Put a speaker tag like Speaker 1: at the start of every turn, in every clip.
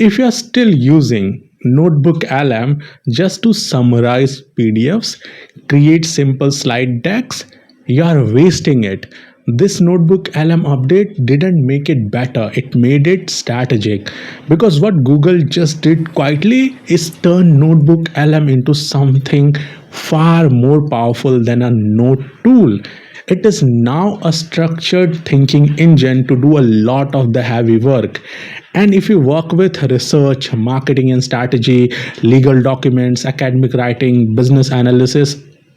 Speaker 1: If you are still using NotebookLM just to summarize PDFs, create simple slide decks, you are wasting it. This NotebookLM update didn't make it better, it made it strategic. Because what Google just did quietly is turn NotebookLM into something far more powerful than a note tool. It is now a structured thinking engine to do a lot of the heavy work. And if you work with research, marketing and strategy, legal documents, academic writing, business analysis,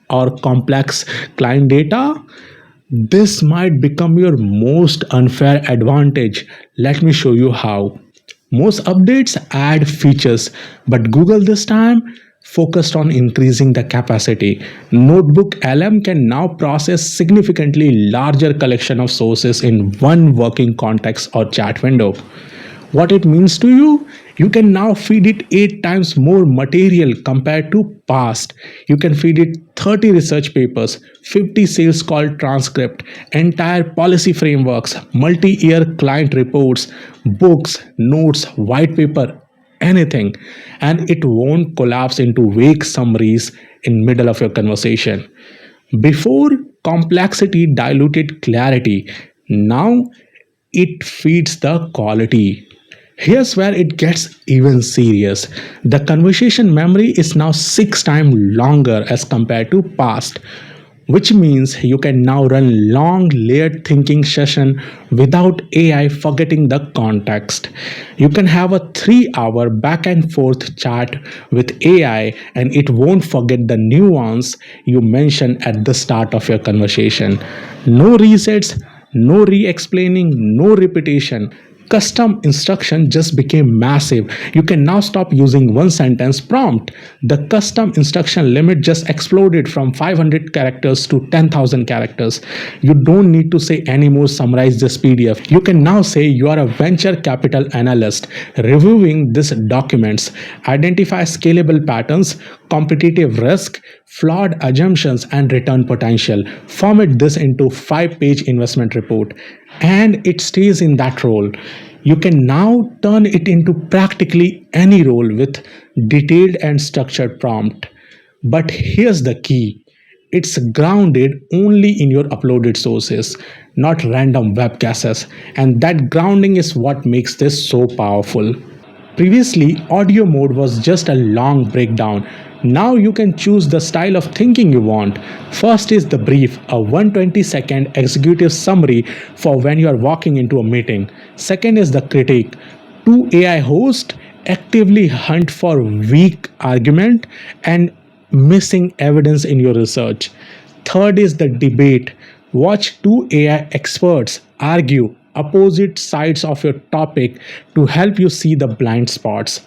Speaker 1: or complex client data, this might become your most unfair advantage. Let me show you how. Most updates add features, but Google this time focused on increasing the capacity. Notebook LM can now process significantly larger collection of sources in one working context or chat window. What it means to you? You can now feed it 8 times more material compared to past. You can feed it 30 research papers, 50 sales call transcript, entire policy frameworks, multi-year client reports, books, notes, white paper, anything, and it won't collapse into vague summaries in middle of your conversation. Before, complexity diluted clarity. Now it feeds the quality. Here's where it gets even serious. The conversation memory is now 6 times longer as compared to past, which means you can now run long layered thinking session without AI forgetting the context. You can have a 3-hour back and forth chat with AI and it won't forget the nuance you mentioned at the start of your conversation. No resets, no re-explaining, no repetition. Custom instruction just became massive. You can now stop using one sentence prompt. The custom instruction limit just exploded from 500 characters to 10,000 characters. You don't need to say anymore summarize this PDF. You can now say you are a venture capital analyst reviewing these documents, identify scalable patterns, competitive risk, flawed assumptions and return potential. Format this into 5-page investment report and it stays in that role. You can now turn it into practically any role with detailed and structured prompt. But here's the key. It's grounded only in your uploaded sources, not random web guesses. And that grounding is what makes this so powerful. Previously, audio mode was just a long breakdown. Now you can choose the style of thinking you want. First is the brief, a 120-second executive summary for when you are walking into a meeting. Second is the critique. 2 AI hosts actively hunt for weak argument and missing evidence in your research. Third is the debate. Watch 2 AI experts argue opposite sides of your topic to help you see the blind spots.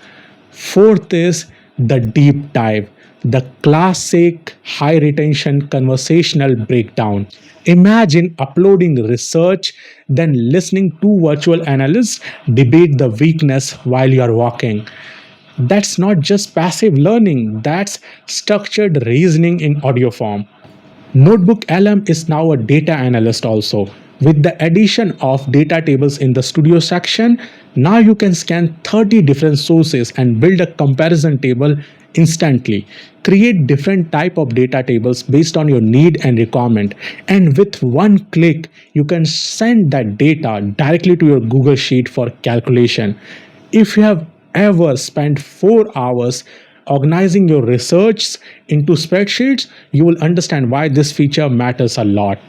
Speaker 1: Fourth is the deep dive, the classic high retention conversational breakdown. Imagine uploading research, then listening to virtual analysts debate the weakness while you are walking. That's not just passive learning, that's structured reasoning in audio form. Notebook LM is now a data analyst also. With the addition of data tables in the studio section, now you can scan 30 different sources and build a comparison table instantly. Create different type of data tables based on your need and requirement. And with one click, you can send that data directly to your Google Sheet for calculation. If you have ever spent 4 hours organizing your research into spreadsheets, you will understand why this feature matters a lot.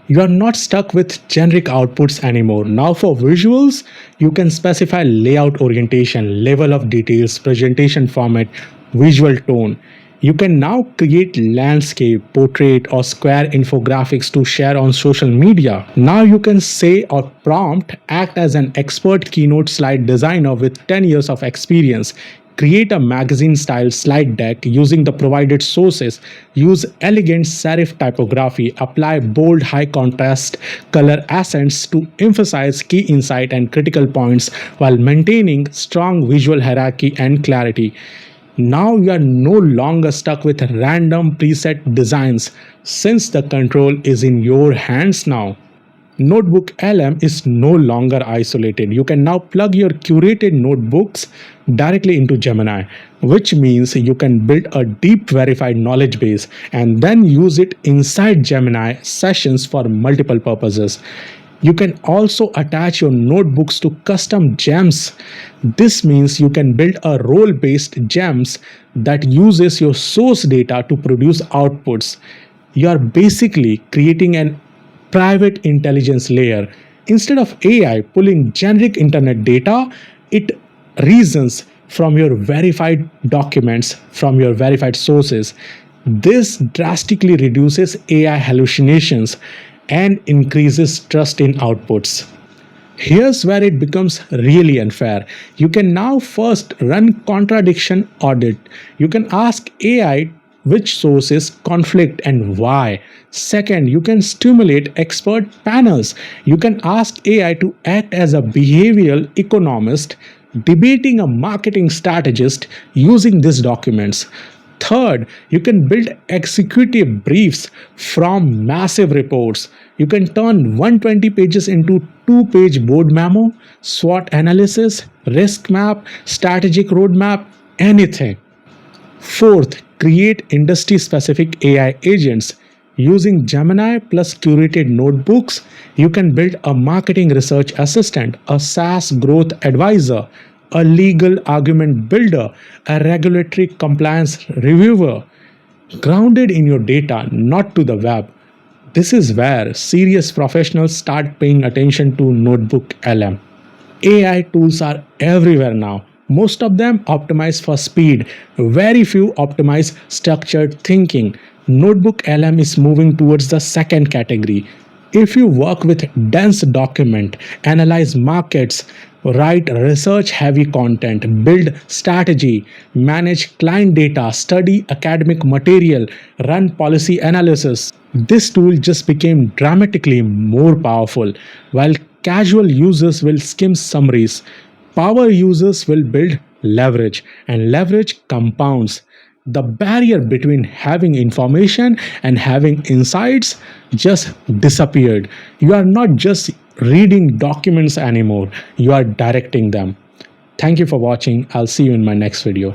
Speaker 1: You are not stuck with generic outputs anymore. Now for visuals, you can specify layout orientation, level of details, presentation format, visual tone. You can now create landscape, portrait or square infographics to share on social media. Now you can say or prompt act as an expert keynote slide designer with 10 years of experience. Create a magazine-style slide deck using the provided sources. Use elegant serif typography. Apply bold, high-contrast color accents to emphasize key insight and critical points while maintaining strong visual hierarchy and clarity. Now you are no longer stuck with random preset designs since the control is in your hands now. NotebookLM is no longer isolated. You can now plug your curated notebooks directly into Gemini, which means you can build a deep verified knowledge base and then use it inside Gemini sessions for multiple purposes. You can also attach your notebooks to custom gems. This means you can build a role-based gems that uses your source data to produce outputs. You are basically creating an private intelligence layer. Instead of AI pulling generic internet data, it reasons from your verified documents, from your verified sources. This drastically reduces AI hallucinations and increases trust in outputs. Here's where it becomes really unfair. You can now first run contradiction audit. You can ask AI which sources conflict and why. Second, you can stimulate expert panels. You can ask AI to act as a behavioral economist, debating a marketing strategist using these documents. Third, you can build executive briefs from massive reports. You can turn 120 pages into 2-page board memo, SWOT analysis, risk map, strategic roadmap, anything. Fourth, create industry specific AI agents. Using Gemini plus curated notebooks, you can build a marketing research assistant, a SaaS growth advisor, a legal argument builder, a regulatory compliance reviewer, grounded in your data, not to the web. This is where serious professionals start paying attention to NotebookLM. AI tools are everywhere now. Most of them optimize for speed. Very few optimize structured thinking. NotebookLM is moving towards the second category. If you work with dense document, analyze markets, write research-heavy content, build strategy, manage client data, study academic material, run policy analysis, this tool just became dramatically more powerful. While casual users will skim summaries, power users will build leverage, and leverage compounds. The barrier between having information and having insights just disappeared. You are not just reading documents anymore, you are directing them. Thank you for watching. I'll see you in my next video.